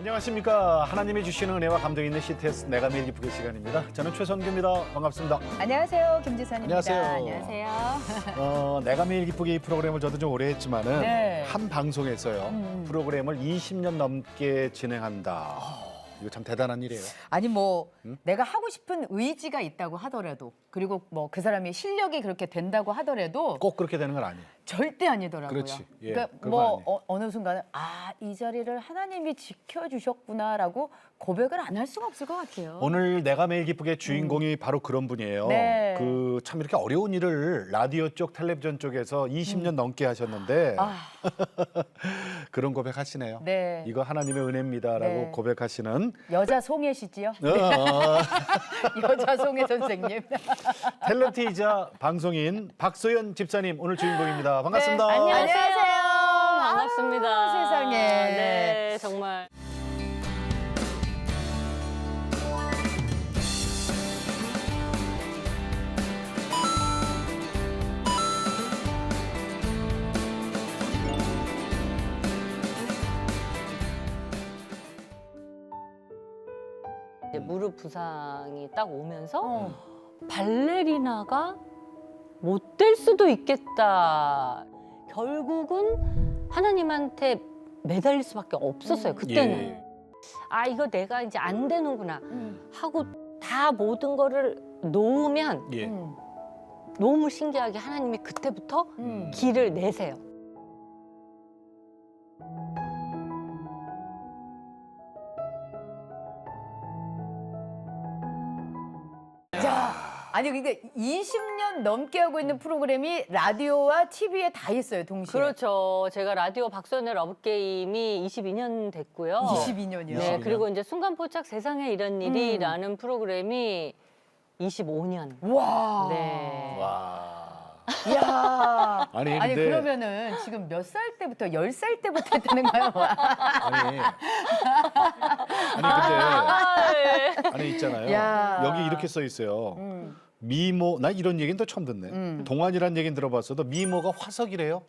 안녕하십니까. 하나님이 주시는 은혜와 감동이 있는 CTS 내가 매일 기쁘게 시간입니다. 저는 최선규입니다. 반갑습니다. 안녕하세요, 김지선입니다. 안녕하세요. 안녕하세요. 내가 매일 기쁘게 이 프로그램을 저도 좀 오래 했지만은 네. 한 방송에서요. 프로그램을 20년 넘게 진행한다. 이거 참 대단한 일이에요. 아니 뭐 내가 하고 싶은 의지가 있다고 하더라도 그리고 뭐 그 사람이 실력이 그렇게 된다고 하더라도 꼭 그렇게 되는 건 아니에요. 절대 아니더라고요. 그렇지. 예, 그러니까 그건 뭐 아니에요. 어느 순간은 이 자리를 하나님이 지켜주셨구나라고 고백을 안 할 수가 없을 것 같아요. 오늘 내가 매일 기쁘게 주인공이 바로 그런 분이에요. 네. 그 참 이렇게 어려운 일을 라디오 쪽, 텔레비전 쪽에서 20년 넘게 하셨는데 그런 고백하시네요. 네. 이거 하나님의 은혜입니다라고 네. 고백하시는 여자 송혜시지요? 여자 송혜 선생님. 탤런트이자 방송인 박소연 집사님 오늘 주인공입니다. 반갑습니다. 네, 안녕하세요. 반갑습니다. 아, 세상에. 네, 정말. 이제 무릎 부상이 딱 오면서 발레리나가 못 될 수도 있겠다. 결국은 하나님한테 매달릴 수밖에 없었어요. 그때는. 예. 이거 내가 이제 안 되는구나 하고 다 모든 거를 놓으면 예. 너무 신기하게 하나님이 그때부터 길을 내세요. 자, 아니 그러니까 20년 넘게 하고 있는 프로그램이 라디오와 TV에 다 있어요, 동시에. 그렇죠. 제가 라디오 박소연의 러브게임이 22년 됐고요. 22년이요. 네, 그리고 이제 순간포착 세상에 이런 일이라는 프로그램이 25년. 와. 네. 와. 이야. 아니, 아니 근데- 그러면은 지금 몇 살 때부터 10살 때부터 했다는 거예요? 아니. 아니 있잖아요. 야. 여기 이렇게 써 있어요. 미모, 나 이런 얘기는 또 처음 듣네. 동안이라는 얘기는 들어봤어도 미모가 화석이래요.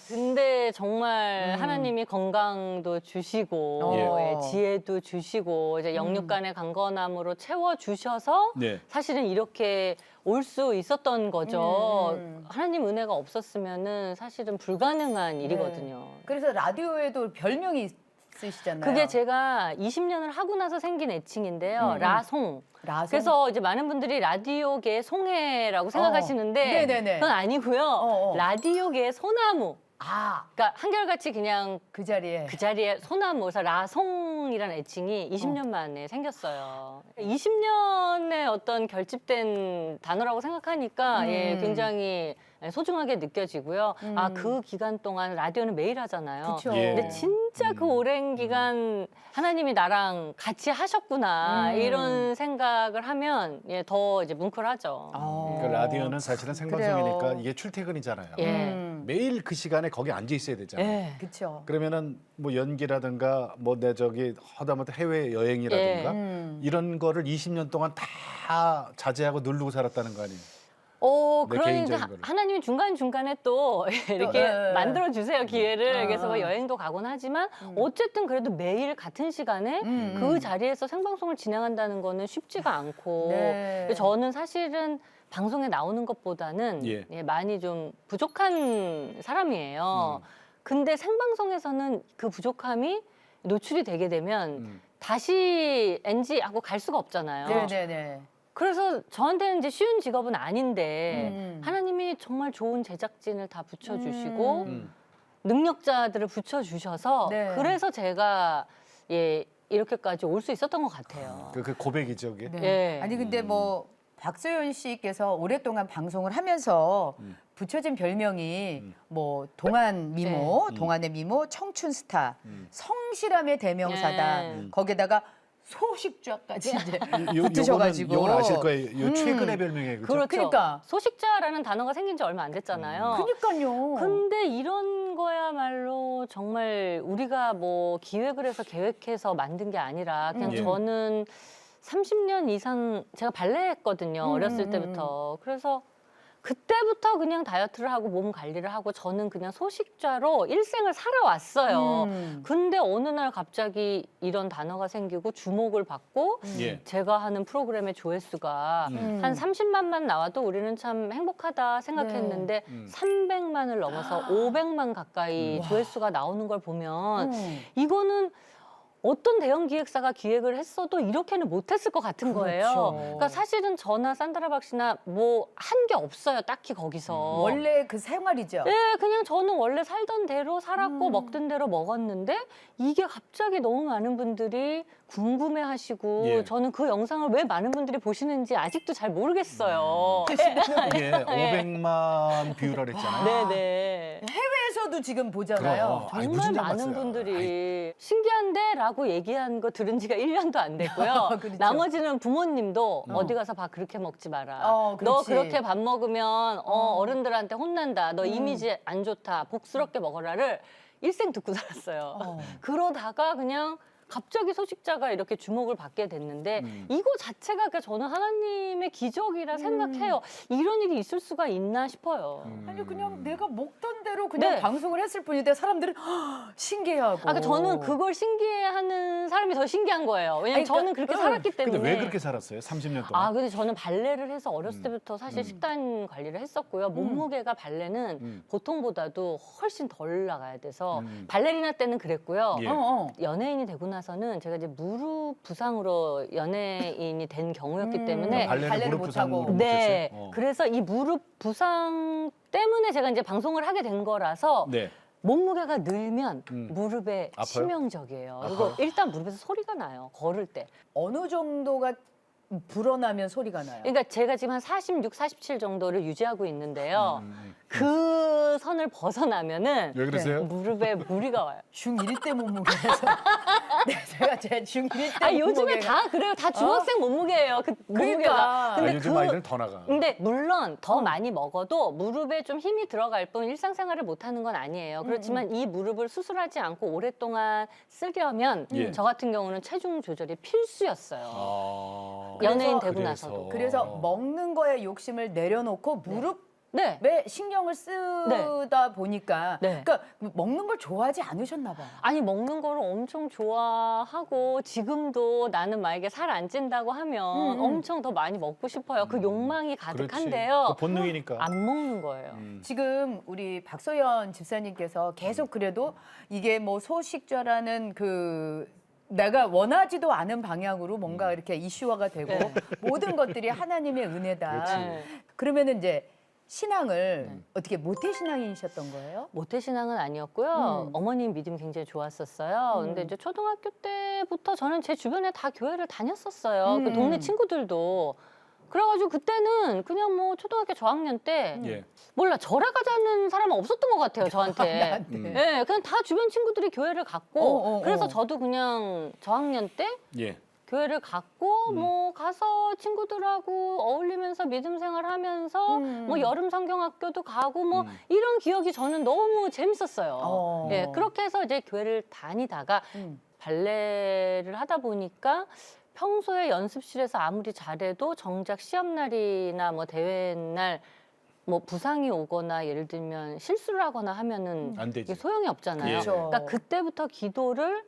근데 정말 하나님이 건강도 주시고 예. 지혜도 주시고 이제 영육간의 강건함으로 채워 주셔서 네. 사실은 이렇게 올 수 있었던 거죠. 하나님 은혜가 없었으면은 사실은 불가능한 일이거든요. 그래서 라디오에도 별명이 있으시잖아요. 그게 제가 20년을 하고 나서 생긴 애칭인데요. 라송. 라송? 그래서 이제 많은 분들이 라디오계의 송해라고 생각하시는데 네네네. 그건 아니고요. 어. 라디오계의 소나무. 아, 그러니까 한결같이 그냥 그 자리에. 그 자리에 소나무, 그래서 라송이라는 애칭이 20년 만에 생겼어요. 20년의 어떤 결집된 단어라고 생각하니까 굉장히 소중하게 느껴지고요. 그 기간 동안 라디오는 매일 하잖아요. 그쵸. 예. 근데 진짜 그 오랜 기간 하나님이 나랑 같이 하셨구나 이런 생각을 하면 더 이제 뭉클하죠. 그러니까 라디오는 사실은 생방송이니까 그래요. 이게 출퇴근이잖아요. 예. 매일 그 시간에 거기 앉아 있어야 되잖아요. 예. 그쵸. 그러면은 뭐 연기라든가 뭐 내 저기 하다못해 해외 여행이라든가 이런 거를 20년 동안 다 자제하고 누르고 살았다는 거 아니에요? 내 그러니까 개인적인 거를. 하나님이 중간중간에 또 이렇게 네. 만들어주세요, 기회를. 그래서 뭐 여행도 가곤 하지만 어쨌든 그래도 매일 같은 시간에 그 자리에서 생방송을 진행한다는 거는 쉽지가 않고 네. 근데 저는 사실은 방송에 나오는 것보다는 예. 많이 좀 부족한 사람이에요. 근데 생방송에서는 그 부족함이 노출이 되게 되면 다시 NG 하고 갈 수가 없잖아요. 네네네. 그래서 저한테는 이제 쉬운 직업은 아닌데 하나님이 정말 좋은 제작진을 다 붙여주시고 능력자들을 붙여주셔서 네. 그래서 제가 이렇게까지 올 수 있었던 것 같아요. 그 고백이죠, 그게. 네. 예. 아니 근데 뭐 박소연 씨께서 오랫동안 방송을 하면서 붙여진 별명이 뭐 동안 미모, 동안의 미모, 청춘 스타, 성실함의 대명사다. 네. 거기다가 소식자까지 이제 요- 붙으셔가지고. 요거는 아실 거예요. 요 최근의 별명이에요, 그죠? 그렇죠. 그러니까. 소식자라는 단어가 생긴 지 얼마 안 됐잖아요. 그러니까요. 근데 이런 거야말로 정말 우리가 뭐 기획을 해서 계획해서 만든 게 아니라 그냥 예. 저는 30년 이상 제가 발레 했거든요. 어렸을 때부터. 그래서 그때부터 그냥 다이어트를 하고 몸 관리를 하고 저는 그냥 소식자로 일생을 살아왔어요. 근데 어느 날 갑자기 이런 단어가 생기고 주목을 받고 예. 제가 하는 프로그램의 조회수가 한 30만만 나와도 우리는 참 행복하다 생각했는데 300만을 넘어서 500만 가까이 조회수가 나오는 걸 보면 이거는 어떤 대형 기획사가 기획을 했어도 이렇게는 못했을 것 같은 거예요. 그러니까 사실은 저나 산드라 박씨나 뭐 한 게 없어요. 딱히 거기서. 원래 그 생활이죠. 네, 그냥 저는 원래 살던 대로 살았고 먹던 대로 먹었는데 이게 갑자기 너무 많은 분들이 궁금해하시고 예. 저는 그 영상을 왜 많은 분들이 보시는지 아직도 잘 모르겠어요. 이게 500만 뷰라 그랬잖아요. 네네. 해외에서도 지금 보잖아요. 그럼. 아니, 정말 무슨 많은 봤어요. 분들이 신기한데? 라고 얘기한 거 들은 지가 1년도 안 됐고요. 그렇죠. 나머지는 부모님도 어디 가서 밥 그렇게 먹지 마라. 너 그렇지. 그렇게 밥 먹으면 어른들한테 혼난다. 너 이미지 안 좋다. 복스럽게 먹어라를 일생 듣고 살았어요. 그러다가 그냥 갑자기 소식자가 이렇게 주목을 받게 됐는데 이거 자체가 그러니까 저는 하나님의 기적이라 생각해요. 이런 일이 있을 수가 있나 싶어요. 아니 그냥 내가 먹던 대로 그냥 네. 방송을 했을 뿐인데 사람들은 신기해하고. 그러니까 저는 그걸 신기해하는 사람이 더 신기한 거예요. 왜냐면 아니, 저는 그렇게 살았기 때문에. 근데 왜 그렇게 살았어요? 30년 동안. 아, 근데 저는 발레를 해서 어렸을 때부터 사실 식단 관리를 했었고요. 몸무게가 발레는 보통보다도 훨씬 덜 나가야 돼서 발레리나 때는 그랬고요. 예. 연예인이 되고 나서는 제가 이제 무릎 부상으로 연예인이 된 경우였기 때문에 발레를 발레를 무릎 못하고. 부상으로 네, 못했어요? 그래서 이 무릎 부상 때문에 제가 이제 방송을 하게 된 거라서 네. 몸무게가 늘면 무릎에 아파요? 치명적이에요. 그리고 일단 무릎에서 소리가 나요. 걸을 때. 어느 정도가 불어나면 소리가 나요. 그러니까 제가 지금 한 46, 47 정도를 유지하고 있는데요. 그 선을 벗어나면 왜 그러세요? 무릎에 무리가 와요. 중1 때 몸무게에서 네, 제가 제 중1 때 아, 요즘에 몸무게가- 다 그래요. 다 중학생 몸무게예요. 그 몸무게가. 그러니까. 아, 근데 요즘 아이들은 더 나가. 근데 물론 더 많이 먹어도 무릎에 좀 힘이 들어갈 뿐 일상생활을 못하는 건 아니에요. 그렇지만 이 무릎을 수술하지 않고 오랫동안 쓰려면 예. 저 같은 경우는 체중 조절이 필수였어요. 아. 연예인 그래서- 되고 나서도. 그래서 먹는 거에 욕심을 내려놓고 무릎에 네. 신경을 쓰다 보니까 네. 그러니까 먹는 걸 좋아하지 않으셨나 봐요. 아니 먹는 거를 엄청 좋아하고 지금도 나는 만약에 살 안 찐다고 하면 엄청 더 많이 먹고 싶어요. 그 욕망이 가득한데요. 그 본능이니까. 안 먹는 거예요. 지금 우리 박소연 집사님께서 계속 그래도 이게 뭐 소식자라는 그 내가 원하지도 않은 방향으로 뭔가 이렇게 이슈화가 되고 네. 모든 것들이 하나님의 은혜다. 그렇지. 네. 그러면 이제 신앙을 어떻게 모태 신앙이셨던 거예요? 모태신앙은 아니었고요. 어머님 믿음이 굉장히 좋았었어요. 근데 이제 초등학교 때부터 저는 제 주변에 다 교회를 다녔었어요. 그 동네 친구들도. 그래가지고 그때는 그냥 뭐 초등학교 저학년 때 예. 몰라 절에 가자는 사람은 없었던 것 같아요 저한테. 네, 그냥 다 주변 친구들이 교회를 갔고 그래서 저도 그냥 저학년 때 예. 교회를 갔고 뭐 가서 친구들하고 어울리면서 믿음 생활하면서 뭐 여름 성경학교도 가고 뭐 이런 기억이 저는 너무 재밌었어요. 예, 그렇게 해서 이제 교회를 다니다가 발레를 하다 보니까 평소에 연습실에서 아무리 잘해도 정작 시험 날이나 뭐 대회 날 뭐 부상이 오거나 예를 들면 실수를 하거나 하면은 안 되지. 이게 소용이 없잖아요. 예. 그러니까 그때부터 기도를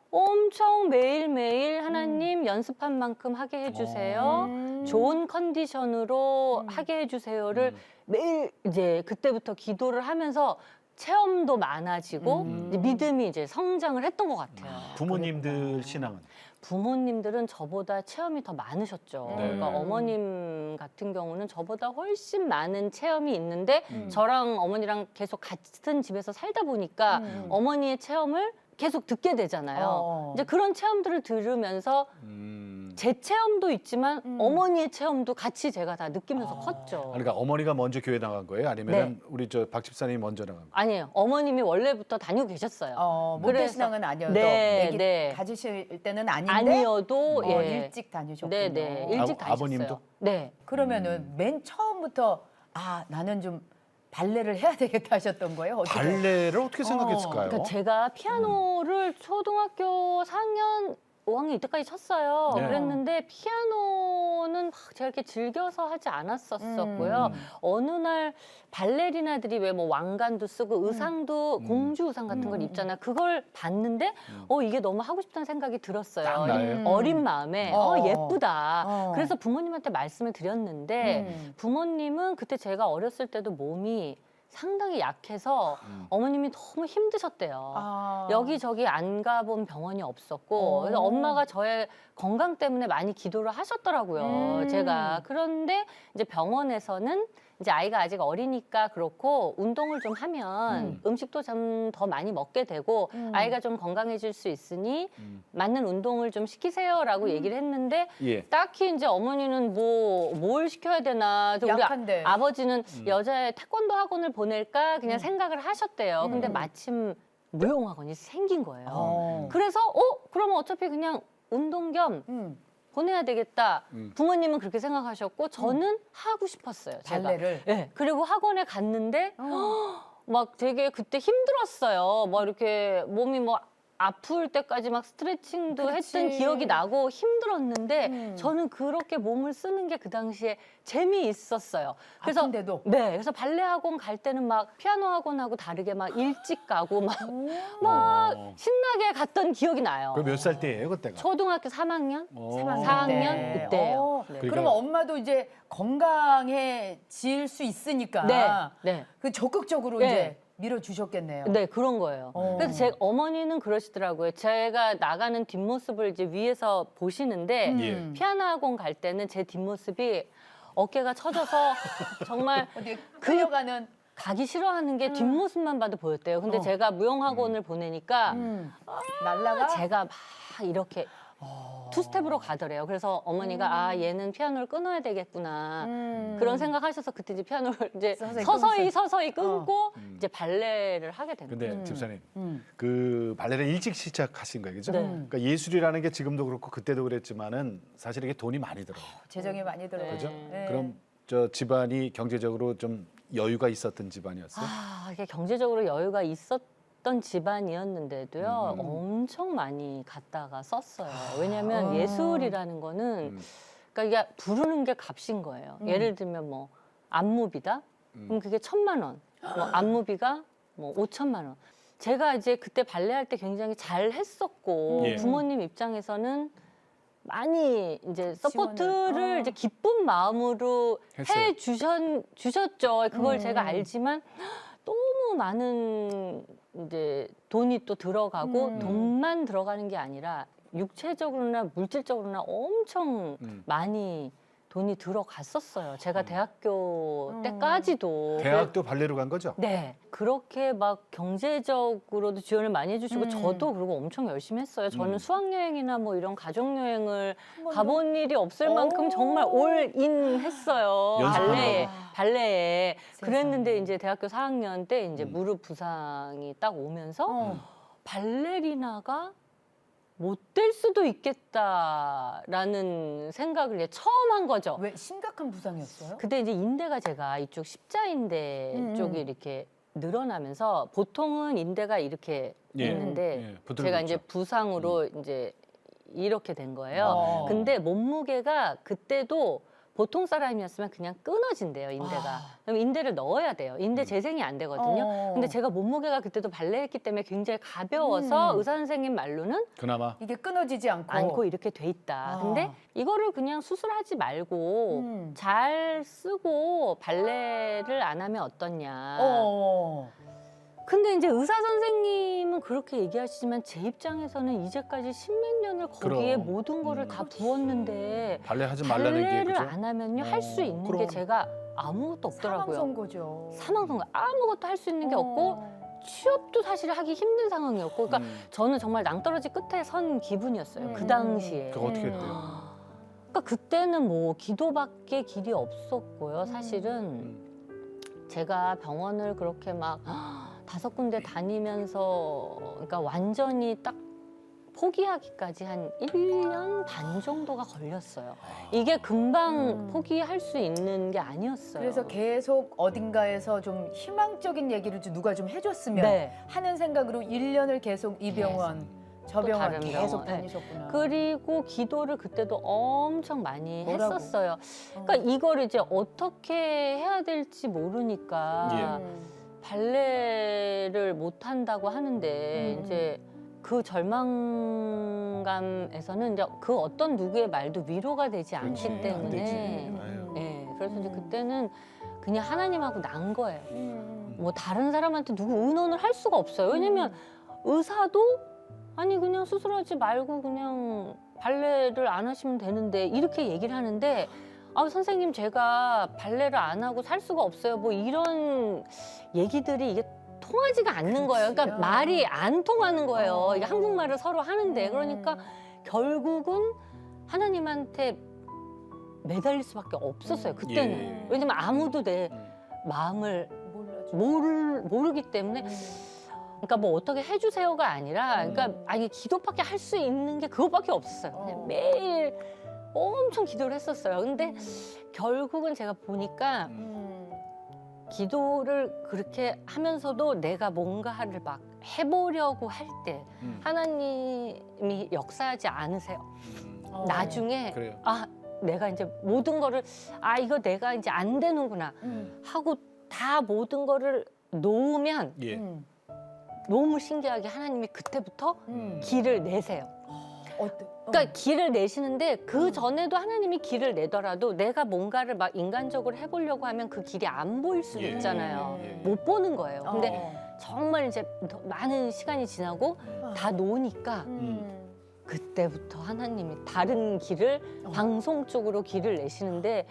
엄청 매일매일 하나님 연습한 만큼 하게 해주세요. 좋은 컨디션으로 하게 해주세요를 매일 이제 그때부터 기도를 하면서 체험도 많아지고 이제 믿음이 이제 성장을 했던 것 같아요. 부모님들 신앙은 부모님들은 저보다 체험이 더 많으셨죠. 네. 그러니까 어머님 같은 경우는 저보다 훨씬 많은 체험이 있는데 저랑 어머니랑 계속 같은 집에서 살다 보니까 어머니의 체험을 계속 듣게 되잖아요. 이제 그런 체험들을 들으면서 제 체험도 있지만 어머니의 체험도 같이 제가 다 느끼면서 컸죠. 그러니까 어머니가 먼저 교회 나간 거예요? 아니면 우리 저 박 집사님이 먼저 나간 거예요? 아니에요. 어머님이 원래부터 다니고 계셨어요. 모태 그래서- 신앙은 아니어도 네, 아기 네. 가지실 때는 아닌데 아니어도 예. 일찍 다니셨군요. 네, 일찍 다니셨어요. 아버님도? 네. 그러면은 맨 처음부터 아 나는 좀 발레를 해야 되겠다 하셨던 거예요? 어떻게? 발레를 어떻게 생각했을까요? 그러니까 제가 피아노를 초등학교 4학년 5학년 이때까지 쳤어요. 네. 그랬는데 피아노는 막 제가 이렇게 즐겨서 하지 않았었고요. 어느 날 발레리나들이 왜 뭐 왕관도 쓰고 의상도 공주 의상 같은 걸 입잖아요. 그걸 봤는데 이게 너무 하고 싶다는 생각이 들었어요. 딱 나예요? 어린 마음에 예쁘다. 어. 그래서 부모님한테 말씀을 드렸는데 부모님은 그때 제가 어렸을 때도 몸이 상당히 약해서 어머님이 너무 힘드셨대요. 아. 여기저기 안 가본 병원이 없었고 그래서 엄마가 저의 건강 때문에 많이 기도를 하셨더라고요. 제가 그런데 이제 병원에서는 이제 아이가 아직 어리니까 그렇고 운동을 좀 하면 음식도 좀 더 많이 먹게 되고 아이가 좀 건강해질 수 있으니 맞는 운동을 좀 시키세요라고 얘기를 했는데 예. 딱히 이제 어머니는 뭘 시켜야 되나 저 우리 약한데. 아버지는 여자의 태권도 학원을 보낼까 그냥 생각을 하셨대요. 근데 마침 무용학원이 생긴 거예요. 어. 그래서 그러면 어차피 그냥 운동 겸 보내야 되겠다. 부모님은 그렇게 생각하셨고 저는 하고 싶었어요. 제가. 발레를. 네. 그리고 학원에 갔는데 막 되게 그때 힘들었어요. 막 이렇게 몸이 뭐 아플 때까지 막 스트레칭도 그렇지. 했던 기억이 나고 힘들었는데 저는 그렇게 몸을 쓰는 게 그 당시에 재미있었어요. 그래서 아픈데도? 네, 그래서 발레 학원 갈 때는 막 피아노 학원하고 다르게 막 일찍 가고 막 신나게 갔던 기억이 나요. 그 몇 살 때예요, 그때가? 초등학교 3학년? 어. 4학년 이때예요. 네. 그러니까- 그러면 엄마도 이제 건강해질 수 있으니까 네, 네. 그 적극적으로 네. 이제 밀어주셨겠네요. 네, 그런 거예요. 어. 그래서 제 어머니는 그러시더라고요. 제가 나가는 뒷모습을 이제 위에서 보시는데 예. 피아노 학원 갈 때는 제 뒷모습이 어깨가 처져서 정말 어디 끌려가는 가기 싫어하는 게 뒷모습만 봐도 보였대요. 근데 제가 무용학원을 보내니까 날라가 제가 막 이렇게 투스텝으로 가더래요. 그래서 어머니가 얘는 피아노를 끊어야 되겠구나 그런 생각하셔서 그때 이제 피아노를 이제 서서히 끊고 이제 발레를 하게 된 거예요. 근데 집사님, 그 발레를 일찍 시작하신 거예요, 그죠? 네. 그러니까 예술이라는 게 지금도 그렇고 그때도 그랬지만은 사실 이게 돈이 많이 들어요. 재정이 많이 들어가죠. 그죠? 네. 그럼 저 집안이 경제적으로 좀 여유가 있었던 집안이었어요? 이게 경제적으로 여유가 있었던 집안이었는데도요, 엄청 많이 갖다가 썼어요. 왜냐하면 예술이라는 거는, 그러니까 이게 부르는 게 값인 거예요. 예를 들면 뭐 안무비다? 그럼 그게 1,000만 원. 뭐 안무비가 뭐 5천만 원. 제가 이제 그때 발레할 때 굉장히 잘 했었고 예. 부모님 입장에서는 많이 이제 서포트를 지원을. 이제 기쁜 마음으로 했어요. 해 주셨죠. 그걸 제가 알지만 너무 많은 이제 돈이 또 들어가고 돈만 들어가는 게 아니라 육체적으로나 물질적으로나 엄청 많이 돈이 들어갔었어요. 제가 대학교 때까지도. 대학도 발레로 간 거죠? 네. 그렇게 막 경제적으로도 지원을 많이 해주시고 저도 그리고 엄청 열심히 했어요. 저는 수학여행이나 뭐 이런 가족여행을 가본 일이 없을 만큼 정말 올인 했어요. 연습하느라고. 발레에. 그랬는데 세상에. 이제 대학교 4학년 때 이제 무릎 부상이 딱 오면서 발레리나가 못 될 수도 있겠다라는 생각을 이제 처음 한 거죠. 왜 심각한 부상이었어요? 그때 이제 인대가 제가 이쪽 십자인대 쪽이 이렇게 늘어나면서 보통은 인대가 이렇게 예, 있는데 예, 부들고 제가 있죠. 이제 부상으로 이제 이렇게 된 거예요. 어. 근데 몸무게가 그때도 보통 사람이었으면 그냥 끊어진대요, 인대가. 그럼 인대를 넣어야 돼요. 인대 재생이 안 되거든요. 근데 제가 몸무게가 그때도 발레했기 때문에 굉장히 가벼워서 의사 선생님 말로는 그나마 이게 끊어지지 않고 이렇게 돼 있다. 아. 근데 이거를 그냥 수술하지 말고 잘 쓰고 발레를 안 하면 어떻냐. 근데 이제 의사 선생님은 그렇게 얘기하시지만 제 입장에서는 이제까지 십몇 년을 거기에 그럼. 모든 거를 다 부었는데 발레 하지 말라는 게 발레를 그죠? 안 하면요 할 수 있는 그럼. 게 제가 아무것도 없더라고요. 사망 선고죠. 사망 선고 아무것도 할 수 있는 게 없고 취업도 사실 하기 힘든 상황이었고 그러니까 저는 정말 낭떠러지 끝에 선 기분이었어요. 그 당시에. 그거 어떻게 했대요? 그러니까 그때는 뭐 기도밖에 길이 없었고요. 사실은 제가 병원을 그렇게 막 5군데 다니면서 그러니까 완전히 딱 포기하기까지 한 1년 반 정도가 걸렸어요. 이게 금방 포기할 수 있는 게 아니었어요. 그래서 계속 어딘가에서 좀 희망적인 얘기를 좀 누가 좀 해줬으면 네. 하는 생각으로 1년을 계속 이 병원 저 또 병원 다른 계속 병원. 네. 다니셨구나. 그리고 기도를 그때도 엄청 많이 뭐라고? 했었어요. 그러니까 이걸 이제 어떻게 해야 될지 모르니까 발레를 못 한다고 하는데 이제 그 절망감에서는 이제 그 어떤 누구의 말도 위로가 되지 않기 그렇지, 안 때문에 되지. 아유. 예, 그래서 이제 그때는 그냥 하나님하고 난 거예요. 음. 뭐 다른 사람한테 누구 의논을 할 수가 없어요. 왜냐면 의사도 아니 그냥 수술하지 말고 그냥 발레를 안 하시면 되는데 이렇게 얘기를 하는데 아 선생님 제가 발레를 안 하고 살 수가 없어요. 뭐 이런 얘기들이 이게 통하지가 않는 거예요. 그러니까 말이 안 통하는 거예요. 이게 한국말을 서로 하는데 그러니까 결국은 하나님한테 매달릴 수밖에 없었어요. 그때는. 예. 왜냐면 아무도 내 마음을 모르기 때문에 그러니까 뭐 어떻게 해주세요가 아니라 그러니까 아니 기도밖에 할 수 있는 게 그것밖에 없었어요. 그냥 매일 엄청 기도를 했었어요. 근데 결국은 제가 보니까 기도를 그렇게 하면서도 내가 뭔가를 막 해보려고 할 때 하나님이 역사하지 않으세요. 나중에 그래요. 아 내가 이제 모든 거를 아 이거 내가 이제 안 되는구나 하고 다 모든 거를 놓으면 예. 너무 신기하게 하나님이 그때부터 길을 내세요. 어때? 그러니까 길을 내시는데 그 전에도 하나님이 길을 내더라도 내가 뭔가를 막 인간적으로 해보려고 하면 그 길이 안 보일 수도 예. 있잖아요. 예. 못 보는 거예요. 근데 정말 이제 더 많은 시간이 지나고 다 놓으니까 그때부터 하나님이 다른 길을 방송 쪽으로 길을 내시는데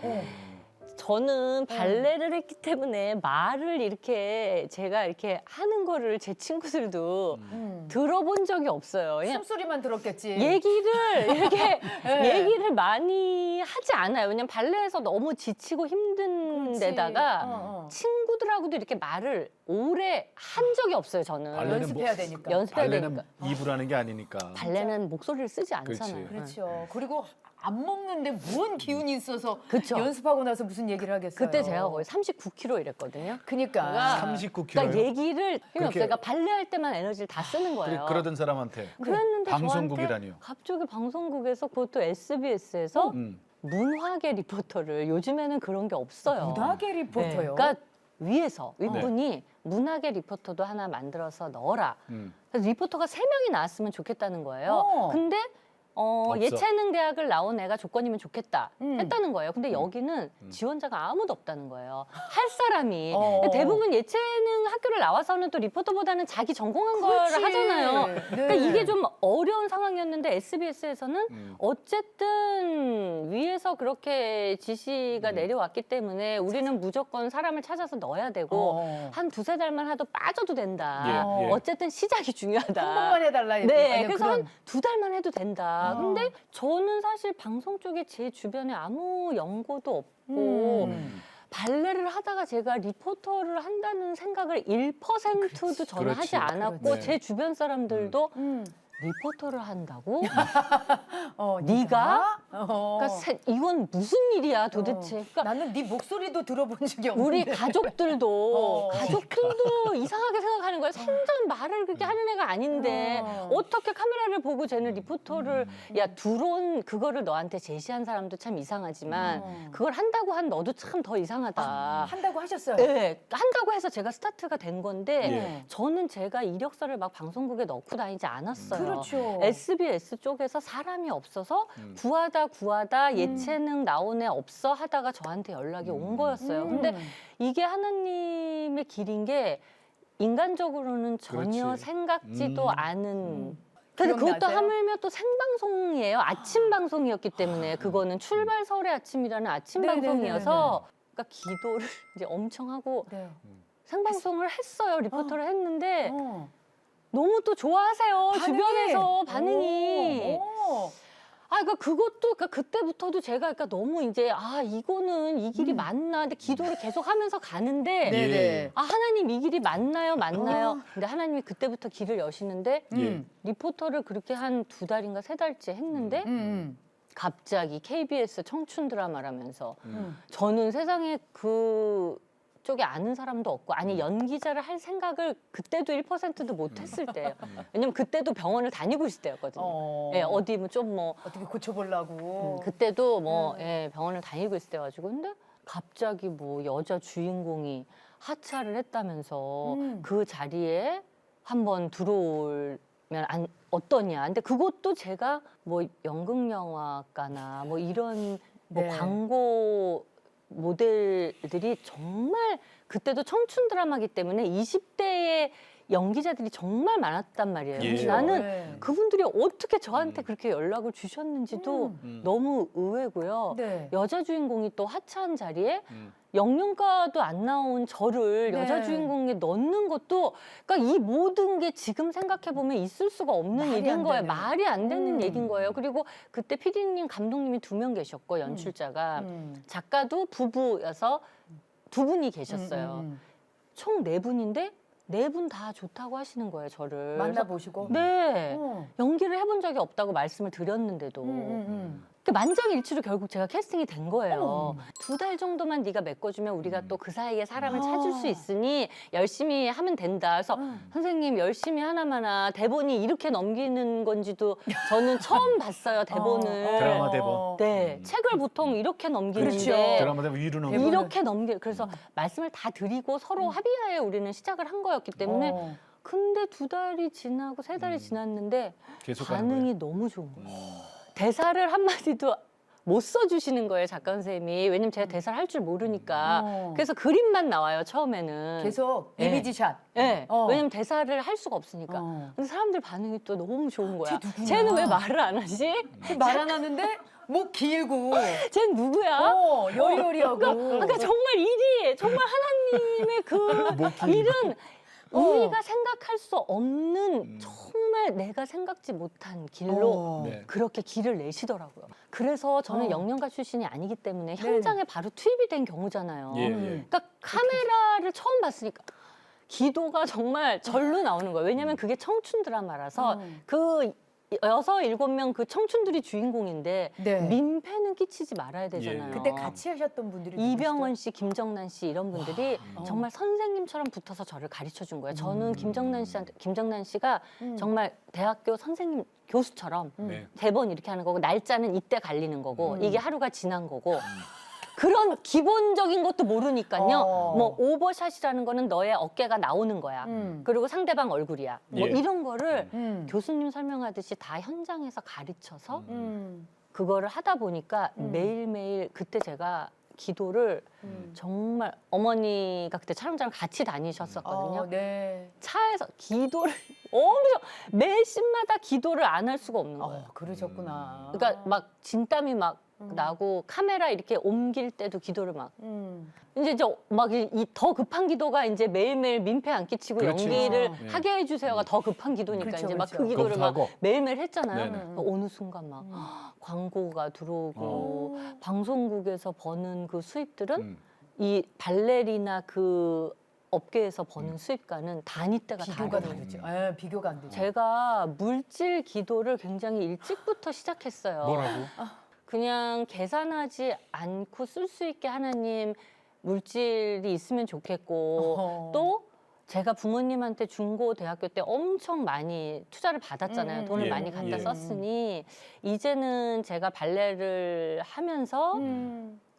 저는 발레를 했기 때문에 말을 이렇게 제가 이렇게 하는 거를 제 친구들도 들어본 적이 없어요. 그냥 숨소리만 들었겠지. 얘기를 이렇게 네. 얘기를 많이 하지 않아요. 왜냐면 발레에서 너무 지치고 힘든 그렇지. 데다가 친구들하고도 이렇게 말을 오래 한 적이 없어요. 저는 발레는 연습해야 되니까. 연습해야 발레는 되니까. 입으로 하는 게 아니니까. 발레는 목소리를 쓰지 않잖아요. 그렇죠. 그리고 안 먹는데 뭔 기운이 있어서 그쵸. 연습하고 나서 무슨 얘기를 하겠어요. 그때 제가 거의 39kg 이랬거든요. 그러니까 39kg. 그러니까 얘기를 힘이 그렇게- 없어요. 그러니까 발레할 때만 에너지를 다 쓰는 거예요. 그러던 사람한테 그랬는데 방송국이라니요. 저한테 갑자기 방송국에서 그것도 SBS에서 음. 문화계 리포터를 요즘에는 그런 게 없어요. 문화계 네, 리포터요. 그러니까 위에서 윗분이 문화계 리포터도 하나 만들어서 넣어라. 그래서 리포터가 3명이 나왔으면 좋겠다는 거예요. 근데 없어. 예체능 대학을 나온 애가 조건이면 좋겠다 했다는 거예요. 근데 여기는 지원자가 아무도 없다는 거예요. 할 사람이 대부분 예체능 학교를 나와서는 또 리포터보다는 자기 전공한 그렇지. 걸 하잖아요. 네. 그러니까 이게 좀 어려운 상황이었는데 SBS에서는 어쨌든 위에서 그렇게 지시가 내려왔기 때문에 우리는 무조건 사람을 찾아서 넣어야 되고 한 2-3달만 하도 빠져도 된다. 예, 예. 어쨌든 시작이 중요하다. 한 번만 해달라. 네, 아니, 그래서 그런- 한 2달만 해도 된다. 근데 저는 사실 방송 쪽에 제 주변에 아무 연고도 없고 발레를 하다가 제가 리포터를 한다는 생각을 1%도 저는 그렇지. 하지 않았고 그렇지. 제 주변 사람들도 리포터를 한다고? 네가? 네가? 그러니까 이건 무슨 일이야 도대체? 그러니까 나는 네 목소리도 들어본 적이 없는데. 우리 가족들도 어. 이상하게 생각하는 거야. 생전 말을 그렇게 하는 애가 아닌데 어떻게 카메라를 보고 쟤는 리포터를 야 드론 그거를 너한테 제시한 사람도 참 이상하지만 그걸 한다고 한 너도 참 더 이상하다. 한다고 하셨어요. 네, 한다고 해서 제가 스타트가 된 건데 예. 저는 제가 이력서를 막 방송국에 넣고 다니지 않았어요. 그렇죠. SBS 쪽에서 사람이 없어서 구하다 예체능 나온 애 없어 하다가 저한테 연락이 온 거였어요. 근데 이게 하나님의 길인 게 인간적으로는 전혀 그렇지. 생각지도 않은 근데 그것도 기억나세요? 하물며 또 생방송이에요. 아침 방송이었기 때문에 그거는 출발 서울의 아침이라는 아침 네네네네. 방송이어서 그러니까 기도를 이제 엄청 하고 네. 생방송을 했어요. 리포터를 했는데 어. 너무 또 좋아하세요. 반응이. 주변에서 반응이. 오. 그러니까 그것도 그러니까 그때부터도 제가 그러니까 너무 이제 이거는 이 길이 맞나? 근데 기도를 계속 하면서 가는데 네네. 하나님 이 길이 맞나요? 근데 하나님이 그때부터 길을 여시는데 예. 리포터를 그렇게 한 2달인가 3달째 했는데 갑자기 KBS 청춘 드라마라면서 저는 세상에 그 쪽에 아는 사람도 없고 아니 연기자를 할 생각을 그때도 1%도 못 했을 때예요. 왜냐면 그때도 병원을 다니고 있을 때였거든요. 예, 어디 뭐 좀 뭐 어떻게 고쳐보려고. 그때도 뭐 예, 병원을 다니고 있을 때가지고 근데 갑자기 뭐 여자 주인공이 하차를 했다면서 그 자리에 한번 들어오면 어떠냐. 근데 그것도 제가 뭐 연극영화과나 뭐 이런 뭐 네. 광고 모델들이 정말 그때도 청춘 드라마기 때문에 20대의 연기자들이 정말 많았단 말이에요. 예. 그래서 나는 네. 그분들이 어떻게 저한테 그렇게 연락을 주셨는지도 너무 의외고요. 네. 여자 주인공이 또 하차한 자리에 영양가도 안 나온 저를 네. 여자 주인공에 넣는 것도 그러니까 이 모든 게 지금 생각해 보면 있을 수가 없는 말이 일인 안 거예요. 되네. 말이 안 되는 얘기인 거예요. 그리고 그때 PD님, 감독님이 2명 계셨고 연출자가 작가도 부부여서 2분이 계셨어요. 총 4분인데 4분 다 좋다고 하시는 거예요, 저를. 만나보시고. 네. 어. 연기를 해본 적이 없다고 말씀을 드렸는데도 그 만장일치로 결국 제가 캐스팅이 된 거예요. 2달 정도만 네가 메꿔주면 우리가 또 그 사이에 사람을 찾을 수 있으니 열심히 하면 된다. 그래서 선생님 열심히 하나마나 대본이 이렇게 넘기는 건지도 저는 처음 봤어요, 대본을. 드라마 대본. 네, 책을 보통 이렇게 넘기는데 그렇죠. 드라마 대본 위로 넘겨. 이렇게 그래서 말씀을 다 드리고 서로 합의하에 우리는 시작을 한 거였기 때문에 근데 2달이 지나고 3달이 지났는데 계속 가는 반응이 너무 좋은 거예요. 대사를 한마디도 못 써주시는 거예요, 작가 선생님이. 왜냐면 제가 대사를 할 줄 모르니까. 그래서 그림만 나와요, 처음에는. 계속 네. 이미지샷. 네. 어. 왜냐면 대사를 할 수가 없으니까. 근데 사람들 반응이 또 너무 좋은 거야. 쟤 누구냐? 쟤는 왜 말을 안 하지? 말 안 하는데 목 길고. 쟤는 누구야? 여리여리하고. 그러니까 정말 일이 정말 하나님의 그 일은 우리가 생각할 수 없는 정말 내가 생각지 못한 길로 네. 그렇게 길을 내시더라고요. 그래서 저는 영양가 출신이 아니기 때문에 현장에 바로 투입이 된 경우잖아요. 예, 예. 그러니까 카메라를 처음 봤으니까 기도가 정말 절로 나오는 거예요. 왜냐하면 그게 청춘 드라마라서 그 6, 7명 그 청춘들이 주인공인데 네. 민폐는 끼치지 말아야 되잖아요. 예, 예. 그때 같이 하셨던 분들이 이병헌 씨, 김정난 씨 이런 분들이 정말 선생님처럼 붙어서 저를 가르쳐 준 거예요. 저는 김정난 씨가 정말 대학교 선생님 교수처럼 네. 대본 이렇게 하는 거고 날짜는 이때 갈리는 거고 이게 하루가 지난 거고 그런 기본적인 것도 모르니까요. 뭐 오버샷이라는 거는 너의 어깨가 나오는 거야. 그리고 상대방 얼굴이야. 뭐 예. 이런 거를 교수님 설명하듯이 다 현장에서 가르쳐서 그거를 하다 보니까 매일매일 그때 제가 기도를 정말 어머니가 그때 촬영장을 같이 다니셨었거든요. 네. 차에서 기도를 엄청 매시마다 기도를 안 할 수가 없는 거예요. 그러셨구나. 그러니까 막 진땀이 막 나고 카메라 이렇게 옮길 때도 기도를 막 이제 막 이 더 급한 기도가 이제 매일매일 민폐 안 끼치고 그렇죠. 연기를 네. 하게 해주세요가 더 급한 기도니까 그렇죠, 이제 막 그렇죠. 그 기도를 막 그것도 하고. 매일매일 했잖아요. 네네. 그러니까 어느 순간 막 광고가 들어오고 방송국에서 버는 그 수입들은 이 발레리나 그 업계에서 버는 수입과는 단위대가 비교가 다르거든요. 다르죠. 예, 비교가 안 되죠. 제가 물질 기도를 굉장히 일찍부터 시작했어요. 뭐라고? 그냥 계산하지 않고 쓸 수 있게 하나님 물질이 있으면 좋겠고 또 제가 부모님한테 중고 대학교 때 엄청 많이 투자를 받았잖아요. 돈을 예, 많이 갖다 예. 썼으니 이제는 제가 발레를 하면서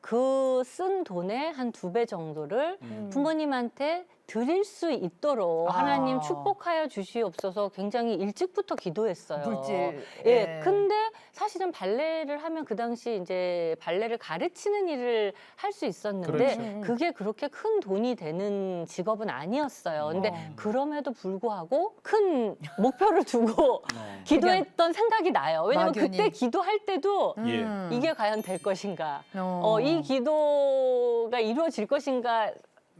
그 쓴 돈의 한 2배 정도를 부모님한테 드릴 수 있도록 하나님 축복하여 주시옵소서 굉장히 일찍부터 기도했어요. 물질. 예. 근데 사실은 발레를 하면 그 당시 이제 발레를 가르치는 일을 할 수 있었는데 그렇죠. 그게 그렇게 큰 돈이 되는 직업은 아니었어요. 근데 그럼에도 불구하고 큰 목표를 두고 기도했던 생각이 나요. 왜냐면 막연히. 그때 기도할 때도 예. 이게 과연 될 것인가? 이 기도가 이루어질 것인가?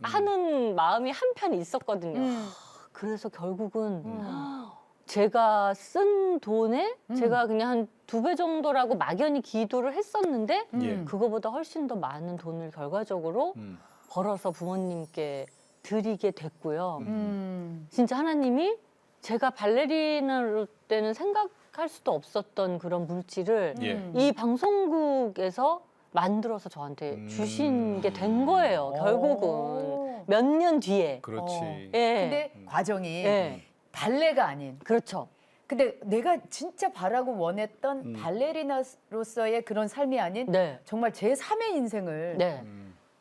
하는 마음이 한편 있었거든요. 그래서 결국은 제가 쓴 돈에 제가 그냥 한 2배 정도라고 막연히 기도를 했었는데 예. 그거보다 훨씬 더 많은 돈을 결과적으로 벌어서 부모님께 드리게 됐고요. 진짜 하나님이 제가 발레리나로 때는 생각할 수도 없었던 그런 물질을 예. 이 방송국에서 만들어서 저한테 주신 게 된 거예요. 결국은 몇 년 뒤에. 그렇지. 예. 근데 과정이 예. 발레가 아닌. 그렇죠. 근데 내가 진짜 바라고 원했던 발레리나로서의 그런 삶이 아닌 네. 정말 제3의 인생을 네.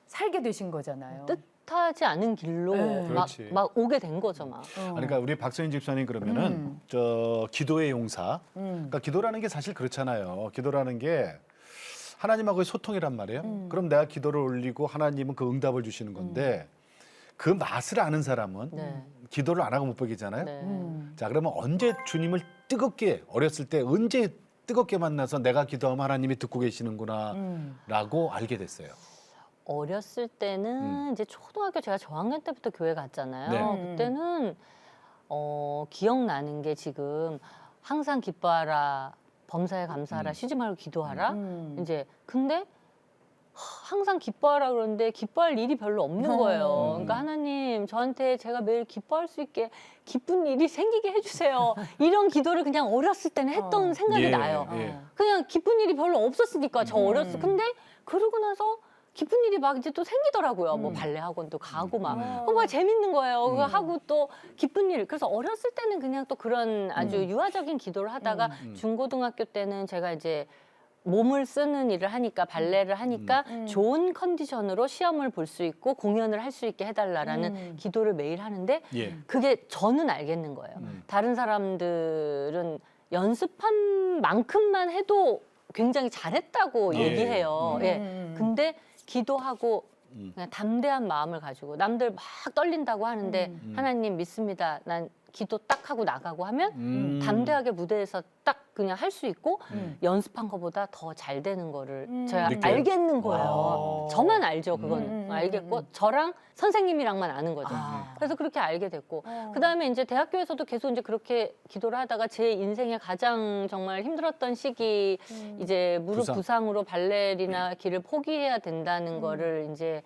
살게 되신 거잖아요. 뜻하지 않은 길로 네. 막, 그렇지. 막 오게 된 거죠, 막. 그러니까 우리 박서연 집사님 그러면은 저 기도의 용사. 그러니까 기도라는 게 사실 그렇잖아요. 기도라는 게 하나님하고의 소통이란 말이에요. 그럼 내가 기도를 올리고 하나님은 그 응답을 주시는 건데 그 맛을 아는 사람은 네. 기도를 안 하고 못 보기잖아요. 네. 자, 그러면 언제 주님을 뜨겁게 어렸을 때 언제 뜨겁게 만나서 내가 기도하면 하나님이 듣고 계시는구나라고 알게 됐어요. 어렸을 때는 이제 초등학교 제가 저학년 때부터 교회 갔잖아요. 네. 그때는 기억나는 게 지금 항상 기뻐하라, 범사에 감사하라, 쉬지 말고 기도하라. 이제 근데 항상 기뻐하라 그러는데 기뻐할 일이 별로 없는 거예요. 그러니까 하나님 저한테 제가 매일 기뻐할 수 있게 기쁜 일이 생기게 해주세요. 이런 기도를 그냥 어렸을 때는 했던 생각이 예, 나요. 예. 그냥 기쁜 일이 별로 없었으니까 저 어렸을 근데 그러고 나서 기쁜 일이 막 이제 또 생기더라고요. 뭐 발레 학원도 가고 막 막 재밌는 거예요. 그거 하고 또 기쁜 일. 그래서 어렸을 때는 그냥 또 그런 아주 유아적인 기도를 하다가 중고등학교 때는 제가 이제 몸을 쓰는 일을 하니까 발레를 하니까 좋은 컨디션으로 시험을 볼 수 있고 공연을 할 수 있게 해달라라는 기도를 매일 하는데 예. 그게 저는 알겠는 거예요. 다른 사람들은 연습한 만큼만 해도 굉장히 잘했다고 예. 얘기해요. 예. 근데 기도하고 그냥 담대한 마음을 가지고 남들 막 떨린다고 하는데 하나님 믿습니다. 난 기도 딱 하고 나가고 하면 담대하게 무대에서 딱 그냥 할 수 있고 연습한 것보다 더 잘 되는 거를 제가 느껴요? 알겠는 거예요. 저만 알죠, 그거는. 알겠고 저랑 선생님이랑만 아는 거죠. 그래서 그렇게 알게 됐고 그다음에 이제 대학교에서도 계속 이제 그렇게 기도를 하다가 제 인생에 가장 정말 힘들었던 시기 이제 무릎 부상. 부상으로 발레리나 길을 포기해야 된다는 거를 이제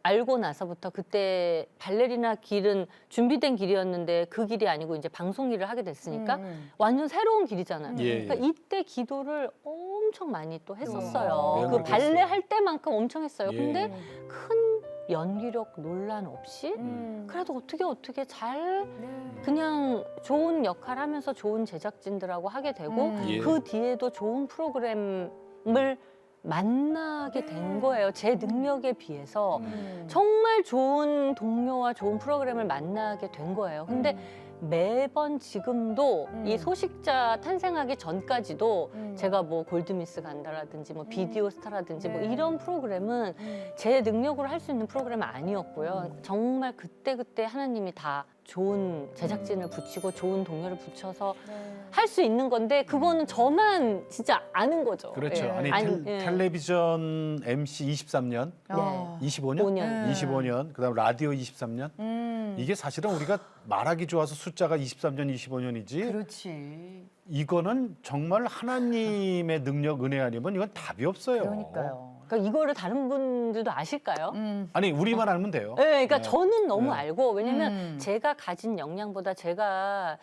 알고 나서부터 그때 발레리나 길은 준비된 길이었는데 그 길이 아니고 이제 방송 일을 하게 됐으니까 완전 새로운 길이잖아요. 예, 예. 그러니까 이때 기도를 엄청 많이 또 했었어요. 왜 그 그렇겠어요? 발레 할 때만큼 엄청 했어요. 예. 근데 큰 연기력 논란 없이 그래도 어떻게 잘 그냥 좋은 역할 하면서 좋은 제작진들하고 하게 되고 예. 그 뒤에도 좋은 프로그램을 만나게 된 거예요. 제 능력에 비해서 정말 좋은 동료와 좋은 프로그램을 만나게 된 거예요. 근데 매번 지금도 이 소식자 탄생하기 전까지도 제가 뭐 골드미스 간다라든지 뭐 비디오 스타라든지 뭐 이런 프로그램은 제 능력으로 할 수 있는 프로그램은 아니었고요. 정말 그때그때 하나님이 다 좋은 제작진을 붙이고 좋은 동료를 붙여서 할 수 있는 건데 그거는 저만 진짜 아는 거죠. 그렇죠. 예. 아니, 예. 텔레비전 MC 23년, 네. 25년, 5년. 25년, 그다음 라디오 23년. 이게 사실은 우리가 말하기 좋아서 숫자가 23년, 25년이지. 그렇지. 이거는 정말 하나님의 능력, 은혜 아니면 이건 답이 없어요. 그러니까요. 그러니까 이거를 다른 분들도 아실까요? 아니 우리만 알면 돼요. 네, 그러니까 네. 저는 너무 네. 알고 왜냐면 제가 가진 역량보다 제가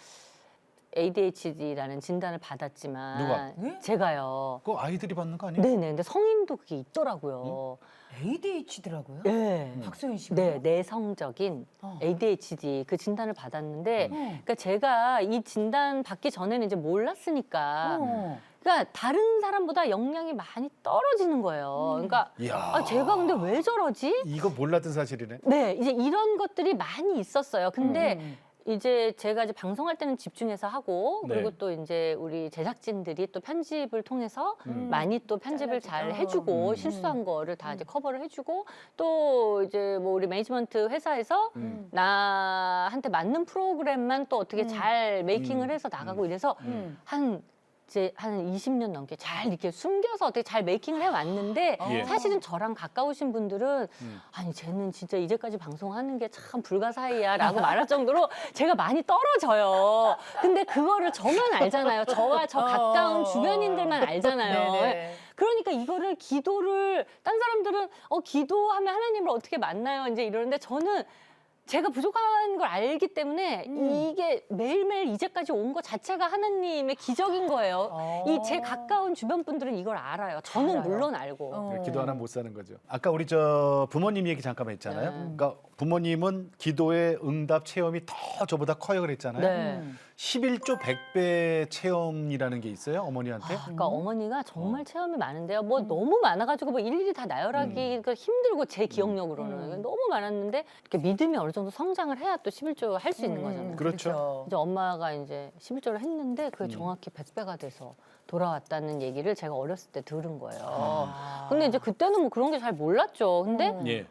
ADHD라는 진단을 받았지만 누가? 네? 제가요. 그거 아이들이 받는 거 아니에요? 네네. 근데 성인도 그게 있더라고요. ADHD라고요? 네. 박소연 씨가? 네, 내성적인 ADHD 그 진단을 받았는데, 그러니까 제가 이 진단 받기 전에는 이제 몰랐으니까, 그러니까 다른 사람보다 역량이 많이 떨어지는 거예요. 그러니까 이야. 아, 제가 근데 왜 저러지? 이거 몰랐던 사실이네. 네, 이제 이런 것들이 많이 있었어요. 근데 이제 제가 이제 방송할 때는 집중해서 하고 네. 그리고 또 이제 우리 제작진들이 또 편집을 통해서 많이 또 편집을 잘 해주고 실수한 거를 다 이제 커버를 해주고 또 이제 뭐 우리 매니지먼트 회사에서 나한테 맞는 프로그램만 또 어떻게 잘 메이킹을 해서 나가고 이래서 한 20년 넘게 잘 이렇게 숨겨서 어떻게 잘 메이킹을 해왔는데 예. 사실은 저랑 가까우신 분들은 아니 쟤는 진짜 이제까지 방송하는 게 참 불가사의야 라고 말할 정도로 제가 많이 떨어져요. 근데 그거를 저만 알잖아요. 저와 저 가까운 주변인들만 알잖아요. 네네. 그러니까 이거를 기도를 딴 사람들은 기도하면 하나님을 어떻게 만나요 이제 이러는데 저는 제가 부족한 걸 알기 때문에 이게 매일매일 이제까지 온 것 자체가 하나님의 기적인 거예요. 이 제 가까운 주변 분들은 이걸 알아요. 저는 알아요. 물론 알고. 기도 하나 못 사는 거죠. 아까 우리 저 부모님 얘기 잠깐 했잖아요. 네. 그러니까 부모님은 기도의 응답 체험이 더 저보다 커요 그랬잖아요. 네. 11조 100배 체험이라는 게 있어요, 어머니한테? 그러니까 어머니가 정말 체험이 많은데요. 뭐 너무 많아가지고 뭐 일일이 다 나열하기가 힘들고 제 기억력으로는 너무 많았는데 이렇게 믿음이 어느 정도 성장을 해야 또 11조 할 수 있는 거잖아요. 그렇죠. 이제 엄마가 이제 11조를 했는데 그게 정확히 100배가 돼서 돌아왔다는 얘기를 제가 어렸을 때 들은 거예요. 근데 이제 그때는 뭐 그런 게 잘 몰랐죠. 근데 예.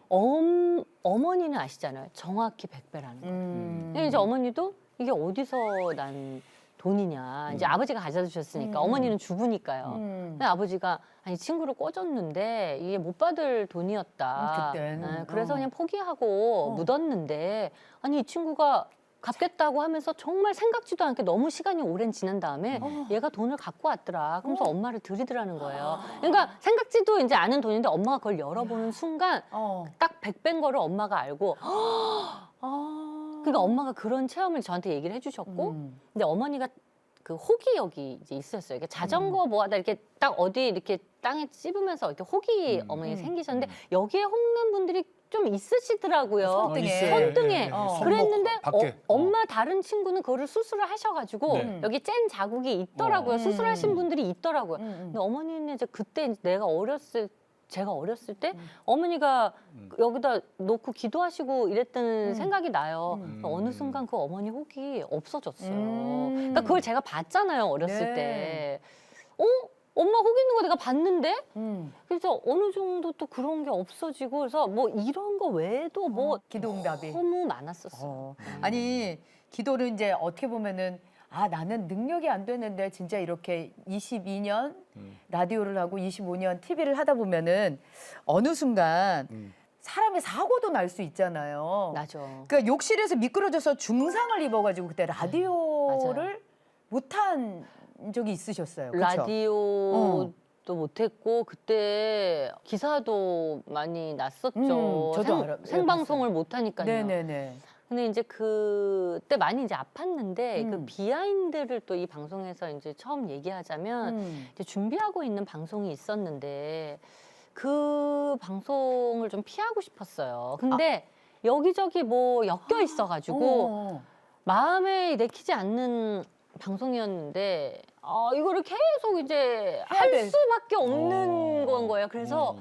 어머니는 아시잖아요. 정확히 100배라는 거. 근데 이제 어머니도 이게 어디서 난 돈이냐. 이제 아버지가 가져다 주셨으니까 어머니는 주부니까요. 근데 아버지가 아니 친구를 꿔줬는데 이게 못 받을 돈이었다. 그땐. 그래서 그냥 포기하고 묻었는데 아니 이 친구가 갚겠다고 하면서 정말 생각지도 않게 너무 시간이 오랜 지난 다음에 얘가 돈을 갖고 왔더라. 그러면서 엄마를 들이더라는 거예요. 그러니까 생각지도 이제 않은 돈인데 엄마가 그걸 열어보는 순간 딱 100배인 거를 엄마가 알고 그러니까 엄마가 그런 체험을 저한테 얘기를 해주셨고 근데 어머니가 그 호기력이 이제 있었어요. 이게 자전거 뭐하다 이렇게 딱 어디 이렇게 땅에 찝으면서 이렇게 호기 어머니 생기셨는데 여기에 홍는 분들이 좀 있으시더라고요. 손등에. 있어요. 손등에. 예, 예. 손목 그랬는데 밖에. 엄마 다른 친구는 그거를 수술을 하셔가지고 네. 여기 짠 자국이 있더라고요. 수술하신 분들이 있더라고요. 근데 어머니는 이제 그때 이제 제가 어렸을 때 어머니가 여기다 놓고 기도하시고 이랬던 생각이 나요. 어느 순간 그 어머니 혹이 없어졌어요. 그러니까 그걸 제가 봤잖아요. 어렸을 네. 때. 엄마 혹 있는 거 내가 봤는데? 그래서 어느 정도 또 그런 게 없어지고 그래서 뭐 이런 거 외에도 뭐 기도응답이. 너무 많았었어요. 아니 기도를 이제 어떻게 보면은 나는 능력이 안 되는데 진짜 이렇게 22년 라디오를 하고 25년 TV를 하다 보면은 어느 순간 사람의 사고도 날 수 있잖아요. 맞아. 그러니까 욕실에서 미끄러져서 중상을 입어가지고 그때 라디오를 못한 적이 있으셨어요. 그쵸? 라디오도 못했고 그때 기사도 많이 났었죠. 저도 알아요. 생방송을 못하니까요. 네네네. 근데 이제 그때 많이 이제 아팠는데 그 비하인드를 또 이 방송에서 이제 처음 얘기하자면 이제 준비하고 있는 방송이 있었는데 그 방송을 좀 피하고 싶었어요. 근데 여기저기 뭐 엮여 있어가지고 마음에 내키지 않는 방송이었는데 이거를 계속 이제 할 돼. 수밖에 없는 건 거예요. 그래서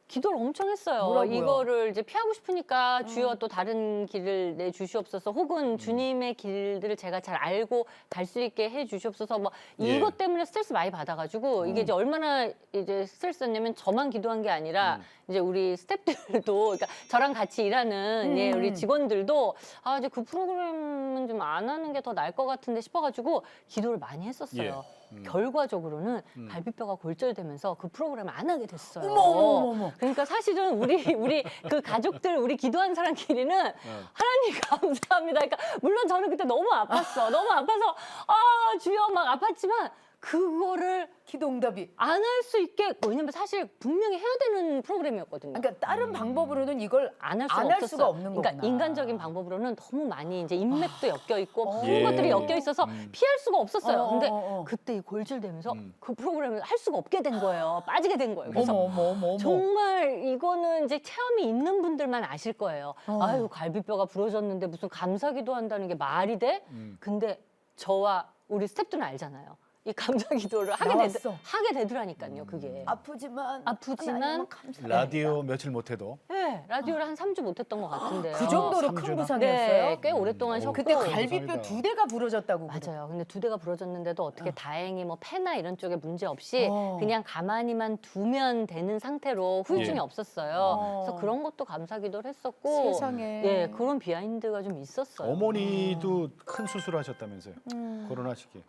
기도를 엄청 했어요. 뭐라고요? 이거를 이제 피하고 싶으니까 주여 또 다른 길을 내 주시옵소서 혹은 주님의 길들을 제가 잘 알고 갈 수 있게 해 주시옵소서 뭐 예. 이것 때문에 스트레스 많이 받아가지고 이게 이제 얼마나 이제 스트레스였냐면 저만 기도한 게 아니라 이제 우리 스태프들도 그러니까 저랑 같이 일하는 예, 우리 직원들도 이제 그 프로그램은 좀 안 하는 게 더 나을 것 같은데 싶어가지고 기도를 많이 했었어요. 결과적으로는 갈비뼈가 골절되면서 그 프로그램을 안 하게 됐어요. 어머. 그러니까 사실은 우리 그 가족들 우리 기도한 사람끼리는 하나님 감사합니다. 그러니까 물론 저는 그때 너무 아팠어. 너무 아파서 주여 막 아팠지만 그거를 기도응답이. 안 할 수 있게 왜냐면 사실 분명히 해야 되는 프로그램이었거든요. 그러니까 다른 방법으로는 이걸 안 할 수가 수가 없는 거구나. 그러니까 인간적인 방법으로는 너무 많이 이제 인맥도 엮여 있고 모든 예. 것들이 엮여 있어서 피할 수가 없었어요. 근데 어. 그때 이 골절되면서 그 프로그램을 할 수가 없게 된 거예요. 빠지게 된 거예요. 그래서 어머. 정말 이거는 이제 체험이 있는 분들만 아실 거예요. 아유 갈비뼈가 부러졌는데 무슨 감사기도 한다는 게 말이 돼? 근데 저와 우리 스태프들은 알잖아요. 이 감사기도를 하게 되더라니까요. 그게 아프지만 아프지만 라디오 며칠 못해도 네, 라디오를 한 3주 못했던 것 같은데요. 그 정도로 큰 3주나? 부상이었어요? 네, 꽤 오랫동안 쉬었고 그때 갈비뼈 감사합니다. 2대가 부러졌다고. 맞아요. 근데 2대가 부러졌는데도 어떻게 다행히 뭐 폐나 이런 쪽에 문제 없이 그냥 가만히만 두면 되는 상태로 후유증이 예. 없었어요. 그래서 그런 것도 감사기도를 했었고 세상에. 예, 그런 비하인드가 좀 있었어요. 어머니도 큰 수술하셨다면서요. 코로나 시기에.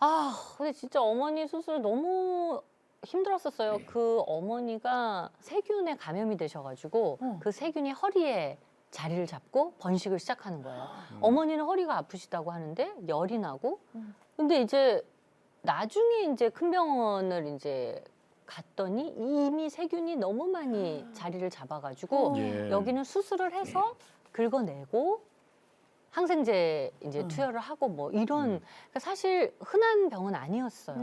근데 진짜 어머니 수술 너무 힘들었었어요. 그 어머니가 세균에 감염이 되셔가지고 그 세균이 허리에 자리를 잡고 번식을 시작하는 거예요. 어머니는 허리가 아프시다고 하는데 열이 나고 근데 이제 나중에 이제 큰 병원을 이제 갔더니 이미 세균이 너무 많이 자리를 잡아가지고 예. 여기는 수술을 해서 긁어내고 항생제 이제 투여를 하고 뭐 이런 그러니까 사실 흔한 병은 아니었어요.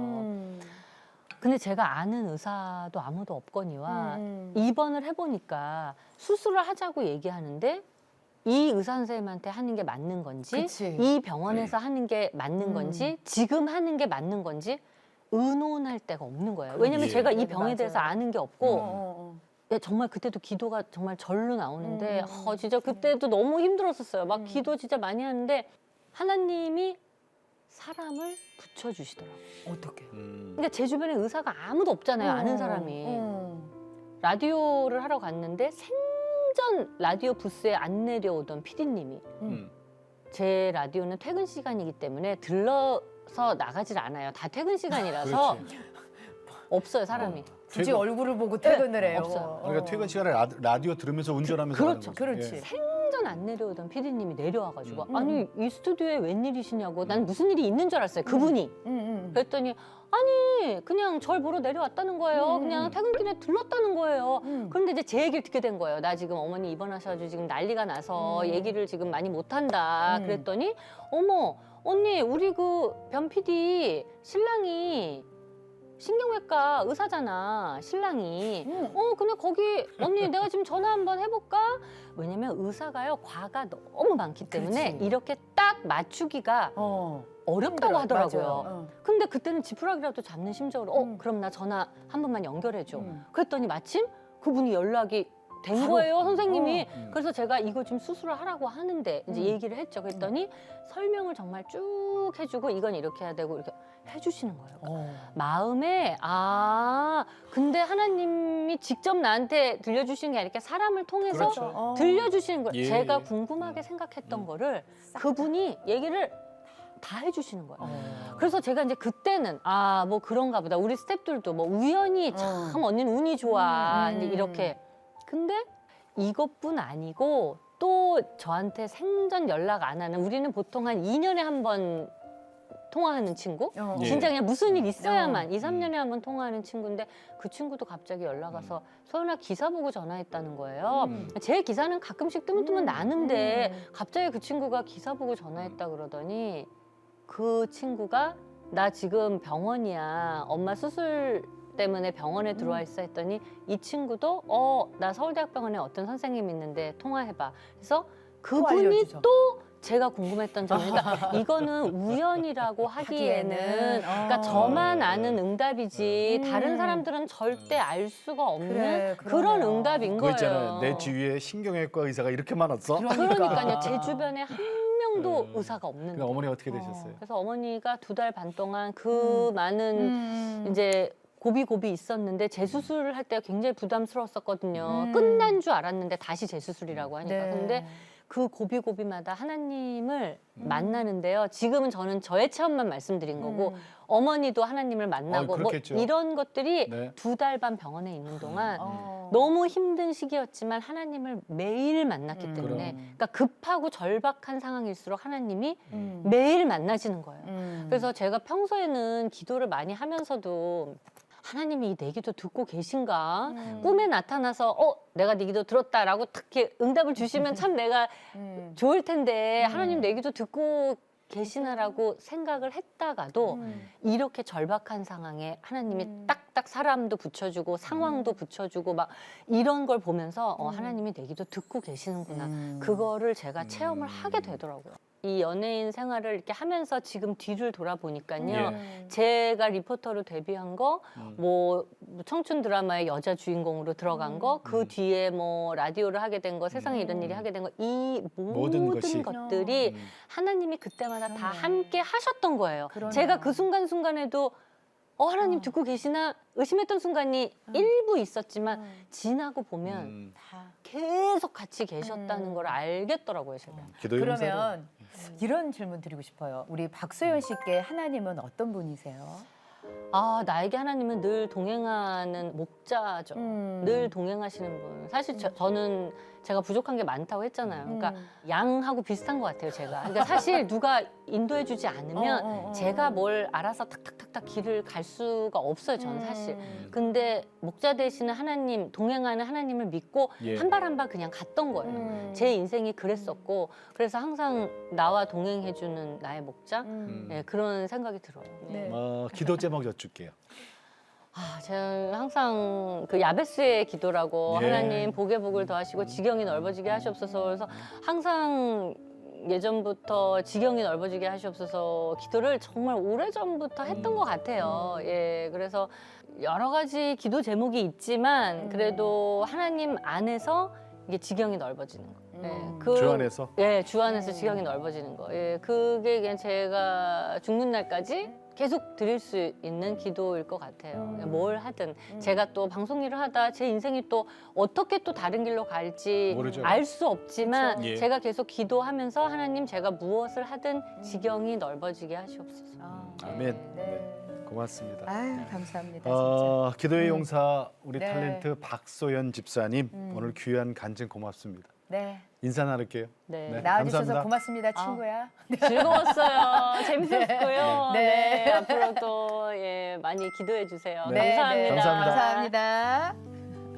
근데 제가 아는 의사도 아무도 없거니와 입원을 해보니까 수술을 하자고 얘기하는데 이 의사 선생님한테 하는 게 맞는 건지 그치. 이 병원에서 하는 게 맞는 건지 지금 하는 게 맞는 건지 의논할 데가 없는 거예요. 왜냐면 예. 제가 이 맞아요. 병에 대해서 아는 게 없고 어. 야, 정말 그때도 기도가 정말 절로 나오는데 진짜 그때도 너무 힘들었었어요. 막 기도 진짜 많이 하는데 하나님이 사람을 붙여주시더라고요. 어떻게? 그러니까 제 주변에 의사가 아무도 없잖아요. 아는 사람이. 라디오를 하러 갔는데 생전 라디오 부스에 안 내려오던 PD님이 제 라디오는 퇴근 시간이기 때문에 들러서 나가질 않아요. 다 퇴근 시간이라서 없어요, 사람이. 굳이 퇴근. 얼굴을 보고 퇴근을 해요. 없어요. 그러니까 퇴근 시간에 라디오 들으면서 운전하면서 그렇죠. 가는 거죠. 그렇지. 생전 안 내려오던 PD님이 내려와가지고 아니 이 스튜디오에 웬일이시냐고 난 무슨 일이 있는 줄 알았어요. 그분이. 그랬더니 아니 그냥 절 보러 내려왔다는 거예요. 그냥 퇴근길에 들렀다는 거예요. 그런데 이제 제 얘기를 듣게 된 거예요. 나 지금 어머니 입원하셔가지고 지금 난리가 나서 얘기를 지금 많이 못한다. 그랬더니 어머 언니 우리 그 변 PD 신랑이 신경외과 의사잖아 신랑이 근데 거기 언니 내가 지금 전화 한번 해볼까? 왜냐면 의사가요 과가 너무 많기 때문에 그렇지. 이렇게 딱 맞추기가 어렵다고 힘들어요. 하더라고요. 맞아요. 근데 그때는 지푸라기라도 잡는 심정으로 그럼 나 전화 한 번만 연결해줘. 그랬더니 마침 그분이 연락이 된 거예요, 선생님이. 그래서 제가 이거 좀 수술을 하라고 하는데 이제 얘기를 했죠. 그랬더니 설명을 정말 쭉 해주고 이건 이렇게 해야 되고 이렇게 해주시는 거예요. 마음에 근데 하나님이 직접 나한테 들려주시는 게 아니라 사람을 통해서 그렇죠. 들려주시는 거예요. 예. 제가 궁금하게 생각했던 거를 그분이 얘기를 다 해주시는 거예요. 그래서 제가 이제 그때는 뭐 그런가 보다. 우리 스태프들도 뭐 우연히 참 언니는 운이 좋아. 이제 이렇게. 근데 이것뿐 아니고 또 저한테 생전 연락 안 하는 우리는 보통 한 2년에 한 번 통화하는 친구? 예. 진짜 그냥 무슨 일 있어야만 2, 3년에 한 번 통화하는 친구인데 그 친구도 갑자기 연락 와서 소연아 기사 보고 전화했다는 거예요. 제 기사는 가끔씩 뜨문뜨문 나는데 갑자기 그 친구가 기사 보고 전화했다 그러더니 그 친구가 나 지금 병원이야. 엄마 수술 때문에 병원에 들어와 있어 했더니 이 친구도 나 서울대학병원에 어떤 선생님 있는데 통화해봐. 그래서 그분이 알려주죠. 또 제가 궁금했던 점이 그러니까 이거는 우연이라고 하기에는 그러니까 저만 아는 응답이지 다른 사람들은 절대 알 수가 없는 그래, 그런 그러네요. 응답인 그거 거예요. 있잖아요. 내 주위에 신경외과 의사가 이렇게 많았어. 그러니까요. 제 주변에 한 명도 의사가 없는데. 그러니까 어머니 어떻게 되셨어요? 그래서 어머니가 2달 반 동안 그 많은 이제 고비고비 있었는데 재수술을 할 때가 굉장히 부담스러웠었거든요. 끝난 줄 알았는데 다시 재수술이라고 하니까. 네. 근데 그 고비고비마다 하나님을 만나는데요. 지금은 저는 저의 체험만 말씀드린 거고 어머니도 하나님을 만나고 뭐 그렇겠죠. 이런 것들이 네. 2달 반 병원에 있는 동안 너무 힘든 시기였지만 하나님을 매일 만났기 때문에 그러니까 급하고 절박한 상황일수록 하나님이 매일 만나시는 거예요. 그래서 제가 평소에는 기도를 많이 하면서도 하나님이 내 기도 듣고 계신가? 꿈에 나타나서 내가 네 기도 들었다라고 특히 응답을 주시면 참 내가 좋을 텐데 하나님 내 기도 듣고 계시나라고 생각을 했다가도 이렇게 절박한 상황에 하나님이 딱딱 사람도 붙여주고 상황도 붙여주고 막 이런 걸 보면서 하나님이 내 기도 듣고 계시는구나. 그거를 제가 체험을 하게 되더라고요. 이 연예인 생활을 이렇게 하면서 지금 뒤를 돌아보니까요. 제가 리포터로 데뷔한 거, 뭐 청춘 드라마의 여자 주인공으로 들어간 거, 그 뒤에 뭐 라디오를 하게 된 거, 세상에 이런 일이 하게 된 거, 이 모든 것이. 것들이 하나님이 그때마다 다 함께 하셨던 거예요. 그러네요. 제가 그 순간순간에도 하나님 듣고 계시나 의심했던 순간이 일부 있었지만 지나고 보면 계속 같이 계셨다는 걸 알겠더라고요, 제가. 기도의 용사로. 그러면 이런 질문 드리고 싶어요. 우리 박소연 씨께 하나님은 어떤 분이세요? 나에게 하나님은 늘 동행하는 목자죠. 늘 동행하시는 분. 사실 저는 제가 부족한 게 많다고 했잖아요. 그러니까 양하고 비슷한 것 같아요, 제가. 그러니까 사실 누가 인도해주지 않으면 제가 뭘 알아서 탁탁탁탁 길을 갈 수가 없어요, 저는 사실. 근데 목자 되시는 하나님, 동행하는 하나님을 믿고 예. 한 발 한 발 그냥 갔던 거예요. 제 인생이 그랬었고 그래서 항상 나와 동행해주는 나의 목자 예, 그런 생각이 들어요. 네. 기도 제목 여쭐게요. 제가 항상 그 야베스의 기도라고 예. 하나님 복에 복을 더하시고 지경이 넓어지게 하시옵소서. 그래서 항상 예전부터 지경이 넓어지게 하시옵소서 기도를 정말 오래전부터 했던 것 같아요. 예, 그래서 여러 가지 기도 제목이 있지만 그래도 하나님 안에서 이게 지경이 넓어지는 거. 예, 주 안에서? 예, 주 안에서 지경이 넓어지는 거. 예, 그게 그냥 제가 죽는 날까지 계속 드릴 수 있는 기도일 것 같아요. 뭘 하든 제가 또 방송 일을 하다 제 인생이 또 어떻게 또 다른 길로 갈지 모르죠. 알 수 없지만 그쵸. 예. 제가 계속 기도하면서 하나님 제가 무엇을 하든 지경이 넓어지게 하시옵소서. 아멘. 네. 고맙습니다. 아유, 감사합니다. 진짜. 기도의 용사 우리 네. 탤런트 박소연 집사님 오늘 귀한 간증 고맙습니다. 네. 인사 나눌게요. 네. 네. 나와주셔서 감사합니다. 고맙습니다, 친구야. 즐거웠어요. 재밌었고요. 네. 네. 앞으로도 예, 많이 기도해 주세요. 네. 감사합니다. 감사합니다.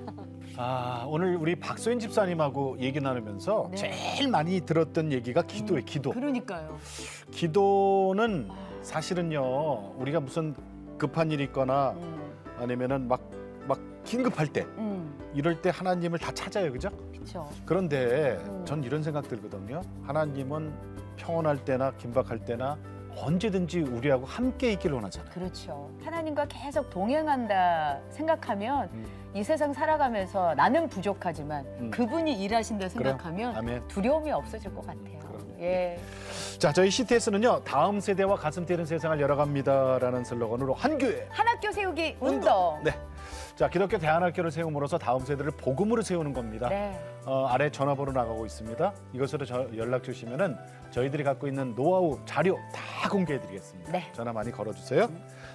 감사합니다. 오늘 우리 박소연 집사님하고 얘기 나누면서 제일 많이 들었던 얘기가 기도예요. 기도. 그러니까요. 기도는 사실은요. 우리가 무슨 급한 일이 있거나 아니면은 막 긴급할 때 이럴 때 하나님을 다 찾아요. 그죠? 그렇죠. 그런데 전 이런 생각 들거든요. 하나님은 평온할 때나 긴박할 때나 언제든지 우리하고 함께 있기를 원하잖아요. 그렇죠. 하나님과 계속 동행한다 생각하면 이 세상 살아가면서 나는 부족하지만 그분이 일하신다 생각하면 아멘. 두려움이 없어질 것 같아요. 그럼요. 예. 자, 저희 CTS는요. 다음 세대와 가슴 뛰는 세상을 열어갑니다라는 슬로건으로 한 교회. 한 학교 세우기 운동. 네. 자, 기독교 대안학교를 세움으로써 다음 세대를 복음으로 세우는 겁니다. 네. 아래 전화번호 나가고 있습니다. 이것으로 연락 주시면은 저희들이 갖고 있는 노하우, 자료 다 공개해드리겠습니다. 네. 전화 많이 걸어주세요.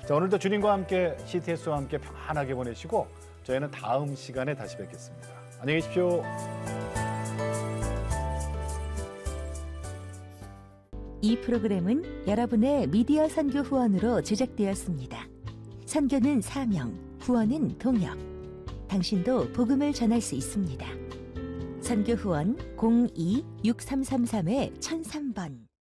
자, 오늘도 주님과 함께 CTS와 함께 편안하게 보내시고 저희는 다음 시간에 다시 뵙겠습니다. 안녕히 계십시오. 이 프로그램은 여러분의 미디어 선교 후원으로 제작되었습니다. 선교는 사명, 후원은 동역. 당신도 복음을 전할 수 있습니다. 선교 후원 02-6333-1003번